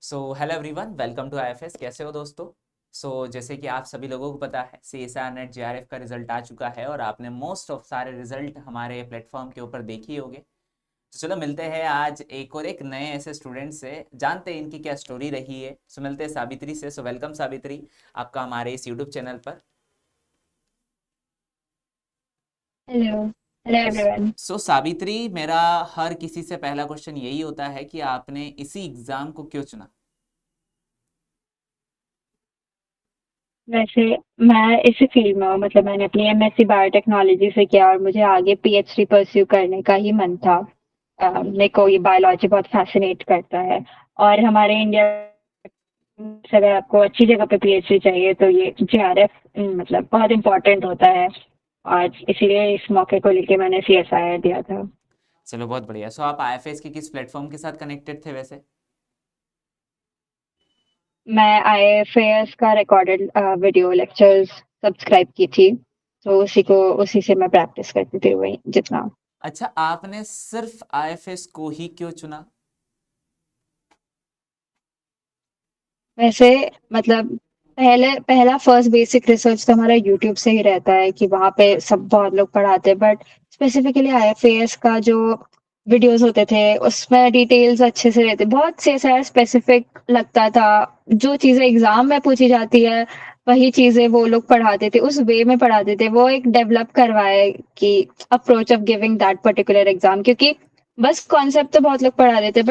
Hello everyone, welcome to IFS. कैसे हो दोस्तों? जैसे कि आप सभी लोगों को पता है, सीएसआर नेट जेआरएफ का रिजल्ट आ चुका है और आपने मोस्ट ऑफ सारे रिजल्ट हमारे प्लेटफॉर्म के ऊपर देखे ही होंगे। तो चलो मिलते हैं आज एक नए ऐसे स्टूडेंट से, जानते हैं इनकी क्या स्टोरी रही है। मिलते हैं सावित्री से। वेलकम सावित्री, आपका हमारे इस यूट्यूब चैनल पर। Hello hello everyone. सावित्री, मेरा हर किसी से पहला क्वेश्चन यही होता है कि आपने इसी एग्जाम को क्यों चुना? वैसे मैं इसी फील्ड में हूँ, मतलब मैंने अपनी एमएससी बायोटेक्नोलॉजी से किया और मुझे आगे पीएचडी परस्यू करने का ही मन था। मेरे को ये बायोलॉजी बहुत फैसिनेट करता है। और हमारे इंडिया से अगर आपको अच्छी जगह पे पीएचडी चाहिए तो ये जेआरएफ मतलब बहुत इम्पोर्टेंट होता है। और इसीलिए इस मौके को लेके मैंने सीएसआईआर दिया था। चलो बहुत बढ़िया। आप आईएफएस के किस प्लेटफॉर्म के साथ कनेक्टेड थे वैसे? मैं आईएफएस का रिकॉर्डेड वीडियो लेक्चर्स सब्सक्राइब की थी, तो उसी से मैं प्रैक्टिस करती थी वही जितना। अच्छा, आपने सिर्फ आईएफएस को ही क्यों चुना? वैसे मतलब पहला फर्स्ट बेसिक रिसर्च तो हमारा यूट्यूब से ही रहता है कि वहाँ पे सब बहुत लोग पढ़ाते हैं, बट स्पेसिफिकली आईएफएस का जो वीडियोस होते थे उसमें डिटेल्स अच्छे से रहते, बहुत से सारा स्पेसिफिक लगता था। जो चीजें एग्जाम में पूछी जाती है वही चीजें वो लोग पढ़ाते थे, उस वे में पढ़ाते थे। वो एक डेवलप करवाए कि approach of giving that particular exam, क्योंकि बस कॉन्सेप्ट तो बहुत लोग पढ़ा देते,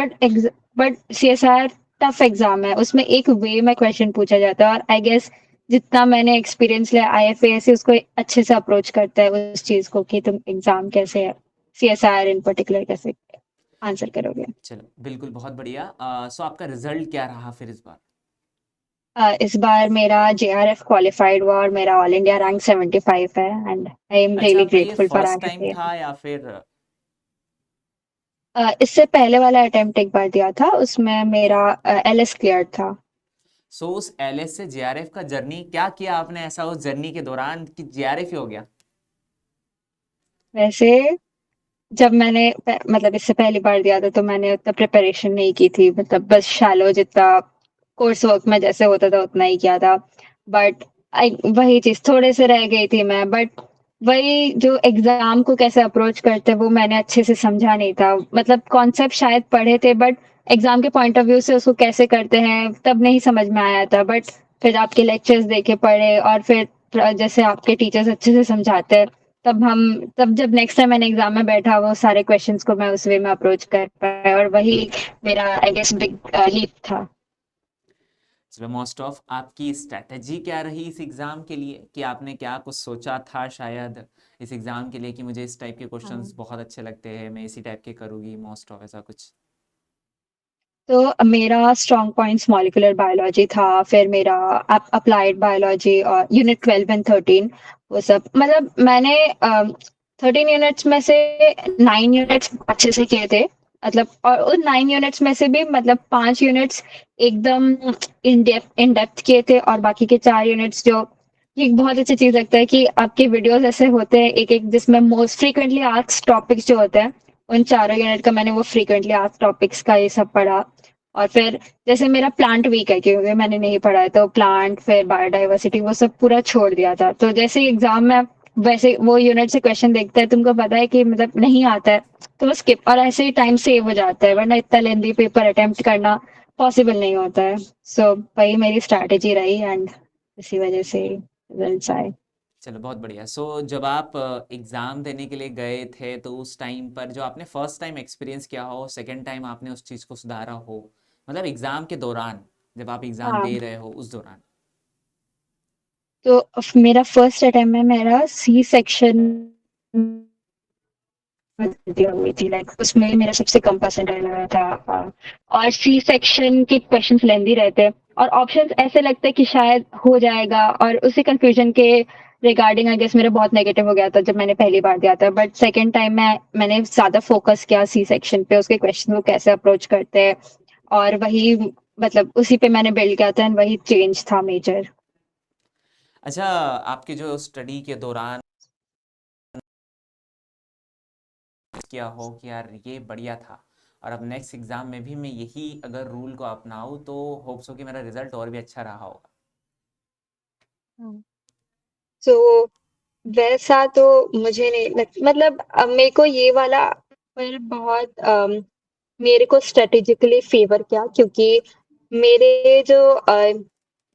बट सीएसआर टफ एग्जाम है, उसमें एक वे में क्वेश्चन पूछा जाता है। और आई गेस जितना मैंने एक्सपीरियंस लिया आईएफए से, उसको अच्छे से अप्रोच करता है उस चीज को कि तुम एग्जाम कैसे सीएसआर इन पर्टिकुलर कैसे आंसर करोगे। चलो बिल्कुल, बहुत बढ़िया। आपका रिजल्ट क्या रहा फिर इस बार? इस बार मेरा जेआरएफ क्वालिफाइड हुआ और मेरा ऑल इंडिया रैंक 75 है, एंड आई एम अच्छा, रियली आपका ये grateful for first time IFA. था या फिर? इससे पहले वाला अटेम्प्ट एक बार दिया था, उसमें मेरा एलएस क्लियर था। उस एलएस से जेआरएफ का जर्नी क्या किया आपने ऐसा उस जर्नी के दौरान कि जेआरएफ ही हो गया? वैसे जब मतलब इससे पहली बार दिया था तो मैंने उतना प्रिपरेशन नहीं की थी, मतलब बस शैलो जितना कोर्स वर्क में जैसे होता था उतना ही किया था। बट वही चीज थोड़े से रह गई थी मैं, बट वही जो एग्जाम को कैसे अप्रोच करते वो मैंने अच्छे से समझा नहीं था। मतलब कॉन्सेप्ट शायद पढ़े थे, बट एग्जाम के पॉइंट ऑफ व्यू से उसको कैसे करते हैं तब नहीं समझ में आया था। बट फिर आपके लेक्चर्स देखे पढ़े और फिर जैसे आपके टीचर्स अच्छे से समझाते हैं, तब जब नेक्स्ट टाइम मैंने एग्जाम में बैठा वो सारे क्वेश्चंस को मैं उस वे में अप्रोच कर पाया, और वही मेरा आई गेस बिग लीप था। चलो, मोस्ट ऑफ आपकी स्ट्रेटजी क्या रही इस एग्जाम के लिए, कि आपने क्या कुछ सोचा था शायद इस एग्जाम के लिए कि मुझे इस टाइप के क्वेश्चंस हाँ। बहुत अच्छे लगते हैं, मैं इसी टाइप के करूँगी, मोस्ट ऑफ ऐसा कुछ? तो मेरा स्ट्रॉन्ग पॉइंट्स मॉलिक्यूलर बायोलॉजी था, फिर मेरा अप्लाइड बायोलॉजी और यूनिट 12 एंड 13, वो सब मतलब मैंने 13 यूनिट्स में से 9 यूनिट्स अच्छे से किए थे। मतलब और उन 9 यूनिट्स में से भी मतलब 5 यूनिट्स एकदम इन डेप्थ किए थे, और बाकी के 4 यूनिट्स जो, ये एक बहुत अच्छी चीज लगता है कि आपके वीडियोस ऐसे होते हैं एक एक जिसमें मोस्ट फ्रीक्वेंटली आस्क्ड टॉपिक्स जो होते हैं, उन चारों यूनिट का मैंने वो फ्रीक्वेंटली आस्क्ड टॉपिक्स का ये सब पढ़ा। और फिर जैसे मेरा प्लांट वीक है क्योंकि मैंने नहीं पढ़ा है, तो प्लांट फिर बायोडाइवर्सिटी वो सब पूरा छोड़ दिया था। तो जैसे एग्जाम में वैसे वो यूनिट से क्वेश्चन देखते हैं, तुमको पता है कि मतलब नहीं आता है तो वो स्किप, और ऐसे ही टाइम सेव हो जाता है, वरना इतना लेंदी पेपर अटेम्प्ट करना पॉसिबल नहीं होता है। सो वही मेरी स्ट्रैटेजी रही, एंड इसी वजह से रिजल्ट्स आए। चलो बहुत बढ़िया। जब आप एग्ज़ाम देने के लिए गए थे तो उस टाइम पर जो आपने फर्स्ट टाइम एक्सपीरियंस किया हो, सेकंड टाइम आपने उस चीज़ को सुधारा हो, मतलब एग्ज़ाम के दौरान, जब आप एग्ज़ाम हाँ, दे रहे हो उस दौरान? तो मेरा फर्स्ट अटेम्प्ट में मेरा सी सेक्शन दिया हुई थी, लाइक उसमें मेरा सबसे कम परसेंटाइल आया था। और सी सेक्शन के क्वेश्चंस लेंदी रहते हैं और ऑप्शंस ऐसे लगते हैं कि शायद हो जाएगा, और उसी कंफ्यूजन के रिगार्डिंग आई गेस मेरा बहुत नेगेटिव हो गया था जब मैंने पहली बार दिया था। बट सेकेंड टाइम मैंने ज्यादा फोकस किया सी सेक्शन पे, उसके क्वेश्चन को कैसे अप्रोच करते हैं, और वही मतलब उसी पे मैंने बिल्ड किया था, एंड वही चेंज था मेजर। अच्छा, आपके जो स्टडी के दौरान किया हो कि यार ये बढ़िया था, और अब नेक्स्ट एग्ज़ाम में भी मैं यही अगर रूल को अपनाऊँ तो होप्स हो कि मेरा रिजल्ट और भी अच्छा रहा होगा। सो वैसा तो मुझे नहीं मतलब मेरे को ये वाला पर बहुत मेरे को स्ट्रेटेजिकली फेवर किया क्योंकि मेरे जो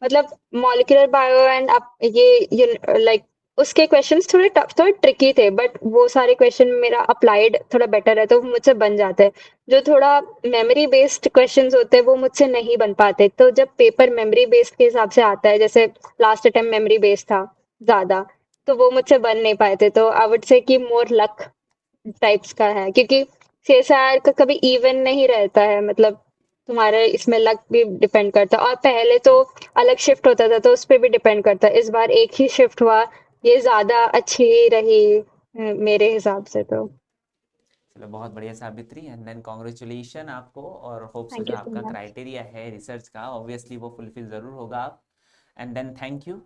मतलब मॉलिक्यूलर बायो एंड ये लाइक उसके क्वेश्चंस थोड़े टफ थोड़े ट्रिकी थे बट वो सारे क्वेश्चन मेरा अप्लाइड थोड़ा बेटर है तो वो मुझसे बन जाते हैं। जो थोड़ा मेमोरी बेस्ड क्वेश्चंस होते हैं वो मुझसे नहीं बन पाते तो जब पेपर मेमोरी बेस्ड के हिसाब से आता है जैसे लास्ट अटेम्प्ट मेमोरी बेस्ड था ज्यादा तो वो मुझसे बन नहीं पाए थे तो आई वुड से कि मोर लक टाइप्स का है क्योंकि सीएसआर का कभी इवन नहीं रहता है मतलब तुम्हारे इसमें लक भी डिपेंड करता है और पहले तो अलग शिफ्ट होता था तो उस पर भी डिपेंड करता है इस बार एक ही शिफ्ट हुआ ये ज्यादा अच्छी रही मेरे हिसाब से तो चलो बहुत बढ़िया साबित्री, एंड देन कॉन्ग्रेचुलेशन आपको, और होप्स हो थैंक जो यू सो आपका मच। क्राइटेरिया है रिसर्च का ऑब्वियसली वो फुलफिल ज़रूर होगा आप। And then thank you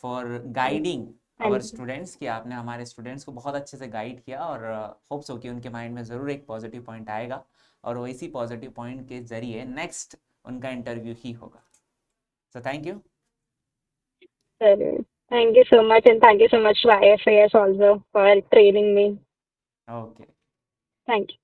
for guiding our thank you. Students, कि आपने हमारे स्टूडेंट्स को बहुत अच्छे से गाइड किया, और होप्स हो कि उनके माइंड में ज़रूर एक पॉजिटिव पॉइंट आएगा, और वो इसी पॉजिटिव पॉइंट के ज़रिए नेक्स्ट उनका इंटरव्यू ही होगा। So thank you. Thank you so much, and thank you so much to IFAS also for training me. Okay. Thank you.